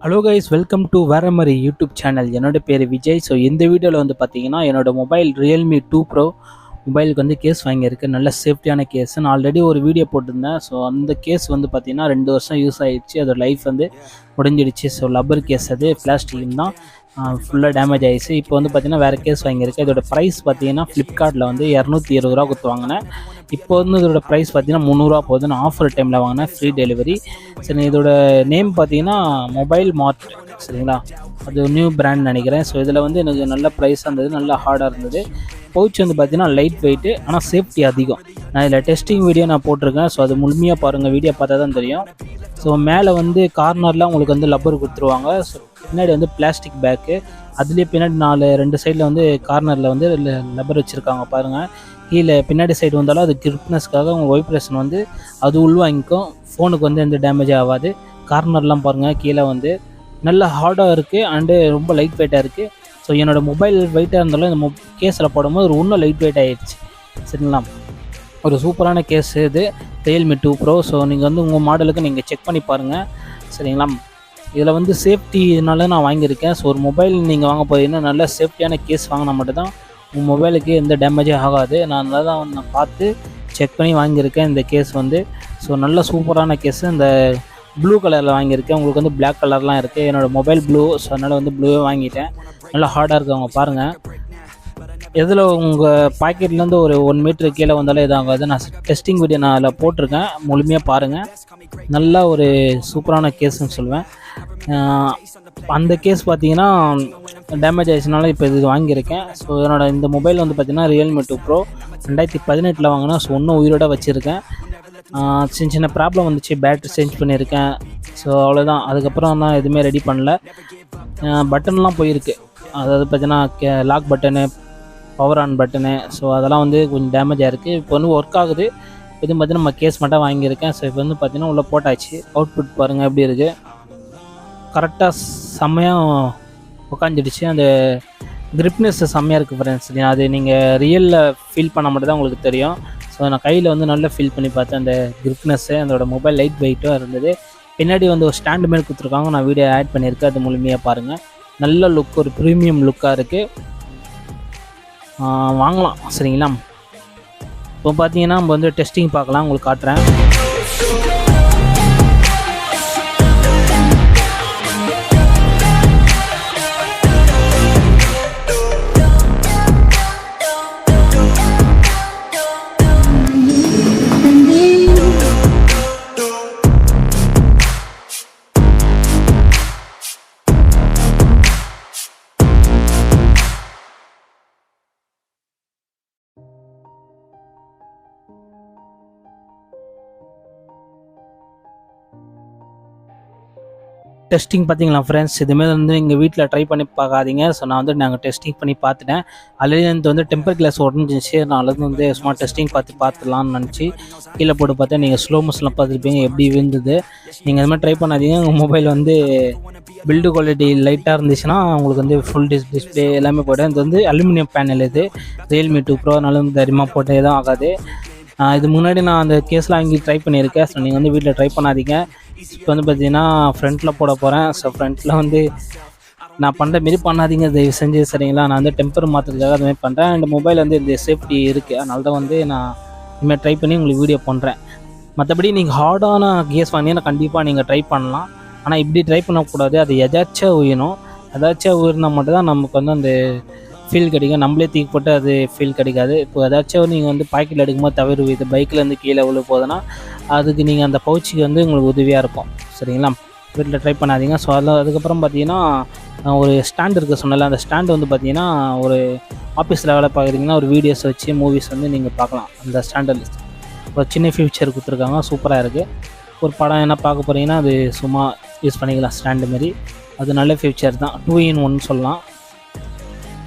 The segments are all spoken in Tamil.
ஹலோ கைஸ், வெல்கம் டு வேற மாதிரி யூடியூப் சேனல். என்னோட பேர் விஜய். ஸோ இந்த வீடியோவில் வந்து பார்த்தீங்கன்னா என்னோட மொபைல் ரியல்மி 2 ப்ரோ மொபைலுக்கு வந்து கேஸ் வாங்கியிருக்கேன். நல்ல சேஃப்டியான கேஸ். நான் ஆல்ரெடி ஒரு வீடியோ போட்டிருந்தேன். ஸோ அந்த கேஸ் வந்து பார்த்தீங்கன்னா 2 வருஷம் யூஸ் ஆகிடுச்சு. அதோட லைஃப் வந்து முடிஞ்சிடுச்சு. ஸோ லப்பர் கேஸ், அது பிளாஸ்டிக் தான், ஃபுல்லாக டேமேஜ் ஆகிடுச்சு. இப்போ வந்து பார்த்தீங்கன்னா வேறு கேஸ் வாங்கியிருக்கேன். இதோட ப்ரைஸ் பார்த்தீங்கன்னா ஃப்ளிப்கார்ட்டில் வந்து 220 ரூபா கொடுத்து வாங்கினேன். இப்போ வந்து இதோட ப்ரைஸ் பார்த்தீங்கன்னா 300 போகுது. நான் ஆஃபர் டைமில் வாங்கினேன், ஃப்ரீ டெலிவரி. சரி, இதோட நேம் பார்த்தீங்கன்னா மொபைல் மார்ட், சரிங்களா? அது நியூ பிராண்ட் நினைக்கிறேன். ஸோ இதில் வந்து எனக்கு நல்ல ப்ரைஸாக இருந்தது, நல்லா ஹார்டாக இருந்தது. பவுச் வந்து பார்த்தீங்கன்னா லைட் வெயிட்டு, ஆனால் சேஃப்டி அதிகம். நான் இதில் டெஸ்டிங் வீடியோ நான் போட்டிருக்கேன். ஸோ அது முழுமையாக பாருங்கள், வீடியோ பார்த்தா தான் தெரியும். ஸோ மேலே வந்து கார்னரில் உங்களுக்கு வந்து லப்பர் கொடுத்துருவாங்க. ஸோ பின்னாடி வந்து பிளாஸ்டிக் பேக்கு, அதுலேயே பின்னாடி 2 சைடில் வந்து கார்னரில் வந்து லப்பர் வச்சுருக்காங்க பாருங்கள். கீழே பின்னாடி சைடு வந்தாலும் அது கிரிப்னஸ்க்காக உங்கள் வைப்ரேஷன் வந்து அது உள்வாங்கிக்கும். ஃபோனுக்கு வந்து எந்த டேமேஜ் ஆகாது. கார்னர்லாம் பாருங்கள், கீழே வந்து நல்ல ஹார்டாக இருக்குது அண்டு ரொம்ப லைட் வெயிட்டாக இருக்குது. ஸோ என்னோடய மொபைல் வெயிட்டாக இருந்தாலும் இந்த கேஸில் போடும்போது ஒரு இன்னும் லைட் வெயிட் ஆகிடுச்சு, சரிங்களா? ஒரு சூப்பரான கேஸ் இது, ரியல்மி 2 ப்ரோ. ஸோ நீங்கள் வந்து உங்கள் மாடலுக்கு நீங்கள் செக் பண்ணி பாருங்கள், சரிங்களா? இதில் வந்து சேஃப்டினால நான் வாங்கியிருக்கேன். ஸோ ஒரு மொபைல் நீங்கள் வாங்க போகிறீங்கன்னா நல்ல சேஃப்டியான கேஸ் வாங்கினா மட்டும்தான் உங்கள் மொபைலுக்கு எந்த டேமேஜே ஆகாது. நான் நல்லா தான் நான் பார்த்து செக் பண்ணி வாங்கியிருக்கேன் இந்த கேஸ் வந்து. ஸோ நல்ல சூப்பரான கேஸு. இந்த ப்ளூ கலரில் வாங்கியிருக்கேன். உங்களுக்கு வந்து பிளாக் கலர்லாம் இருக்குது. என்னோடய மொபைல் ப்ளூ, ஸோ அதனால் வந்து ப்ளூவே வாங்கிட்டேன். நல்லா ஹார்டாக இருக்குது. அவங்க பாருங்கள், எதில் உங்கள் பாக்கெட்லேருந்து ஒரு 1 மீட்ரு கீழே வந்தாலும் இதாகாது. நான் டெஸ்டிங் வீடியோ நான் அதில் போட்டிருக்கேன், முழுமையாக பாருங்கள். நல்லா ஒரு சூப்பரான கேஸுன்னு சொல்லுவேன். அந்த கேஸ் பார்த்தீங்கன்னா டேமேஜ் ஆகிடுச்சுனால இப்போ இது வாங்கியிருக்கேன். ஸோ என்னோடய இந்த மொபைல் வந்து பார்த்திங்கன்னா ரியல்மி 2 ப்ரோ 2018 வாங்கினேன். ஸோ இன்னும் உயிரோட வச்சுருக்கேன். சின்ன சின்ன ப்ராப்ளம் வந்துச்சு, பேட்ரி சேஞ்ச் பண்ணியிருக்கேன். ஸோ அவ்வளோதான். அதுக்கப்புறம் தான் எதுவுமே ரெடி பண்ணல. பட்டன்லாம் போயிருக்கு. அதாவது பார்த்தீங்கன்னா lock button, power on button, so அதெல்லாம் வந்து கொஞ்சம் டேமேஜ் ஆகிருக்கு. இப்போ வந்து ஒர்க் ஆகுது. இது பார்த்தீங்கன்னா நம்ம கேஸ் மட்டும் வாங்கியிருக்கேன். ஸோ இப்போ வந்து பார்த்தீங்கன்னா உள்ளே போட்டாச்சு. அவுட்புட் பாருங்கள் எப்படி இருக்குது. கரெக்டாக செம்மையாக உட்காந்துடுச்சு. அந்த கிரிப்னஸ் செம்மையாக இருக்குது ஃப்ரெண்ட்ஸ். அது நீங்கள் ரியலில் ஃபீல் பண்ண மட்டும் தான் உங்களுக்கு தெரியும். ஸோ நான் கையில் வந்து நல்லா ஃபீல் பண்ணி பார்த்தேன் அந்த கிரிப்னஸ்ஸு. அதோட மொபைல் லைட் வெயிட்டாக இருந்தது. பின்னாடி வந்து ஒரு ஸ்டாண்டு மேல் கொடுத்துருக்காங்க. நான் வீடியோ ஆட் பண்ணியிருக்கேன், அது முழுமையாக பாருங்கள். நல்ல லுக், ஒரு ப்ரீமியம் லுக்காக இருக்குது. வாங்கலாம், சரிங்களா? இப்போ பார்த்தீங்கன்னா நம்ம வந்து டெஸ்டிங் பார்க்கலாம், உங்களுக்கு காட்டுறேன். டெஸ்டிங் பார்த்தீங்களா ஃப்ரெண்ட்ஸ்? இதுமாரி வந்து எங்கள் வீட்டில் ட்ரை பண்ணி பார்க்காதீங்க. ஸோ நான் வந்து நாங்கள் டெஸ்டிங் பண்ணி பார்த்துட்டேன். அதுலேருந்து வந்து டெம்பர் கிளாஸ் உடஞ்சிச்சு. நான் அதுலேருந்து வந்து சும்மா டெஸ்டிங் பார்த்துலான்னு நினச்சி கீழே போட்டு பார்த்தேன். நீங்கள் ஸ்லோ மோஷனில் பார்த்துருப்பீங்க எப்படி விழுந்தது. நீங்கள் அது மாதிரி ட்ரை பண்ணாதீங்க. உங்கள் மொபைல் வந்து பில்டு குவாலிட்டி லைட்டாக இருந்துச்சுன்னா உங்களுக்கு வந்து ஃபுல் டிஸ்பிளே எல்லாமே போய்டும். இது வந்து அலுமினியம் பேனல், இது ரியல்மி 2 ப்ரோ, அதனால வந்து தைரியமாக போட்டு எதுவும் ஆகாது. இது முன்னாடி நான் அந்த கேஸ்லாம் வாங்கி ட்ரை பண்ணியிருக்கேன். ஸோ நீங்கள் வந்து வீட்டில் ட்ரை பண்ணாதீங்க. இப்போ வந்து பார்த்தீங்கன்னா ஃப்ரண்ட்டில் போட போகிறேன். ஸோ ஃப்ரண்ட்டில் வந்து நான் பண்ணுற மாரி பண்ணாதீங்க தயவு செஞ்சு, சரிங்களா? நான் வந்து டெம்பர் மாற்றுறதுக்காக அதுமாதிரி பண்ணுறேன். அண்ட் மொபைல் வந்து இந்த சேஃப்டி இருக்குது, அதனால தான் வந்து நான் இதுமாதிரி ட்ரை பண்ணி உங்களுக்கு வீடியோ பண்ணுறேன். மற்றபடி நீங்கள் ஹார்டான கேஸ் வாங்கினீங்கன்னா கண்டிப்பாக நீங்கள் ட்ரை பண்ணலாம். ஆனால் இப்படி ட்ரை பண்ணக்கூடாது. அது எதாச்சும் உயணும். எதாச்சும் உயர்ந்தால் மட்டும்தான் நமக்கு வந்து அந்த ஃபீல் கிடைக்கும். நம்மளே தூக்கி போட்டு அது ஃபீல் கிடைக்காது. இப்போ ஏதாச்சும் நீங்கள் வந்து பாக்கெட்டில் எடுக்கும்போது தவறு இது பைக்கிலேருந்து கீழே விழ போகுதுன்னா அதுக்கு நீங்கள் அந்த பவுச்சுக்கு வந்து உங்களுக்கு உதவியாக இருக்கும், சரிங்களா? வீட்டில் ட்ரை பண்ணாதீங்க. ஸோ அதுக்கப்புறம் பார்த்தீங்கன்னா ஒரு ஸ்டாண்ட் இருக்குது சொன்னால, அந்த ஸ்டாண்டு வந்து பார்த்தீங்கன்னா ஒரு ஆஃபீஸில் வேலை பார்க்குறீங்கன்னா ஒரு வீடியோஸ் வச்சு மூவிஸ் வந்து நீங்கள் பார்க்கலாம். அந்த ஸ்டாண்டில் ஒரு சின்ன ஃபியூச்சர் கொடுத்துருக்காங்க, சூப்பராக இருக்குது. ஒரு படம் என்ன பார்க்க போகிறீங்கன்னா அது சும்மா யூஸ் பண்ணிக்கலாம், ஸ்டாண்டு மாரி. அது நல்ல ஃபியூச்சர் தான், 2 in 1 சொல்லலாம்.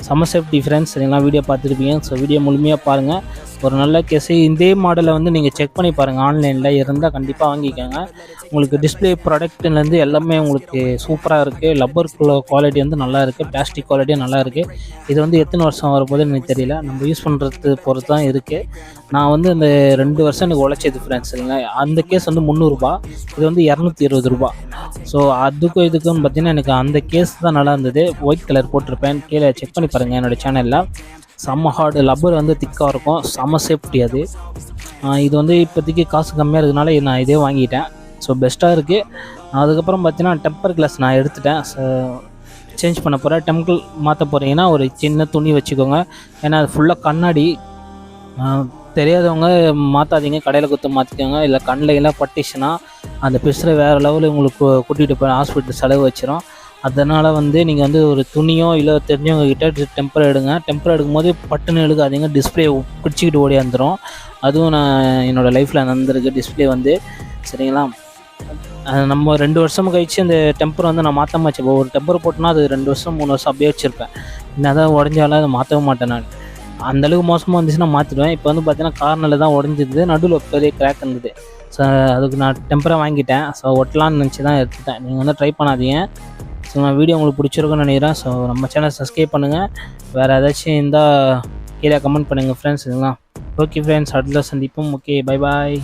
செம்ம சேஃப்டி ஃப்ரெண்ட்ஸ், சரிங்களா? வீடியோ பார்த்துருப்பீங்க. ஸோ வீடியோ முழுமையாக பாருங்கள். ஒரு நல்ல கேஸு. இதே மாடலை வந்து நீங்கள் செக் பண்ணி பாருங்கள், ஆன்லைனில் இருந்தால் கண்டிப்பாக வாங்கிக்கோங்க. உங்களுக்கு டிஸ்பிளே ப்ராடக்ட்லேருந்து எல்லாமே உங்களுக்கு சூப்பராக இருக்குது. லப்பர் குவாலிட்டி வந்து நல்லா இருக்குது, பிளாஸ்டிக் குவாலிட்டியும் நல்லா இருக்குது. இது வந்து எத்தனை வருஷம் வரப்போகுதுன்னு எனக்கு தெரியல, நம்ம யூஸ் பண்ணுறது பொறுத்து தான் இருக்குது. நான் வந்து அந்த 2 வருஷம் எனக்கு உழைச்ச டிஃப்ரென்ஸ் இல்லைங்க. அந்த கேஸ் வந்து 300 ரூபா, இது வந்து 220 ரூபா. ஸோ அதுக்கும் இதுக்கும் பார்த்தீங்கன்னா எனக்கு அந்த கேஸ் தான் நல்லா இருந்தது. ஒயிட் கலர் போட்டிருப்பேன், கீழே செக் பண்ணி பாருங்கள் என்னோடய சேனலில். செம்ம ஹார்டு, லப்பர் வந்து திக்காக இருக்கும், செம்ம சேஃப்டி அது. இது வந்து இப்போதைக்கு காசு கம்மியாக இருக்கிறதுனால நான் இதே வாங்கிட்டேன். ஸோ பெஸ்ட்டாக இருக்குது. அதுக்கப்புறம் பார்த்தீங்கன்னா டெம்பர் கிளாஸ் நான் எடுத்துட்டேன், சேஞ்ச் பண்ண போகிறேன். டெம்பர் மாற்ற போகிறீங்கன்னா ஒரு சின்ன துணி வச்சுக்கோங்க, ஏன்னா அது ஃபுல்லாக கண்ணாடி. தெரியாதவங்க மாற்றாதீங்க, கடையில் கொடுத்து மாற்றிக்கோங்க. இல்லை கண்ணில் எல்லாம் பட்டுச்சுன்னா அந்த பிசுரை வேறு லெவலில் உங்களுக்கு கூட்டிகிட்டு போய் ஹாஸ்பிட்டல் செலவு வச்சிடும். அதனால் வந்து நீங்கள் வந்து ஒரு துணியோ இல்லை தெரிஞ்சவங்க கிட்டே டெம்பர் எடுங்க. டெம்பர் எடுக்கும்போது பட்டுன்னு எடுக்காதீங்க, டிஸ்பிளே பிடிச்சிக்கிட்டு ஓடி வந்துடும். அதுவும் நான் என்னோடய லைஃப்பில் நடந்திருக்கு டிஸ்பிளே வந்து. சரிங்களா, நம்ம 2 வருஷம் கழிச்சு அந்த டெம்பர் வந்து நான் மாற்ற மாட்டேன். இப்போ ஒரு டெம்பர் போட்டோன்னா அது 2 வருஷம் 3 வருஷம் அப்படியே வச்சுருப்பேன். என்ன தான் உடஞ்சாலும் அதை மாற்றவே மாட்டேன் நான். அந்தளவுக்கு மோசமாக இருந்துச்சுன்னா மாற்றிடுவேன். இப்போ வந்து பார்த்தீங்கன்னா கார்னரில் தான் உடஞ்சிருந்தது, நடுவில் பெரிய கிராக் இருந்தது. ஸோ அதுக்கு நான் டெம்பரை வாங்கிட்டேன். ஸோ ஒட்டலான்னு நினச்சி தான் எடுத்துட்டேன். நீங்கள் வந்து ட்ரை பண்ணாதீங்க. ஸோ நான் வீடியோ உங்களுக்கு பிடிச்சிருக்குன்னு நினைக்கிறேன். ஸோ நம்ம சேனல் சப்ஸ்கிரைப் பண்ணுங்கள். வேறு ஏதாச்சும் இருந்தால் கீழே கமெண்ட் பண்ணுங்கள் ஃப்ரெண்ட்ஸ். இதுதான் ஓகே ஃப்ரெண்ட்ஸ், அடுத்த சந்திப்போம். Okay, bye bye.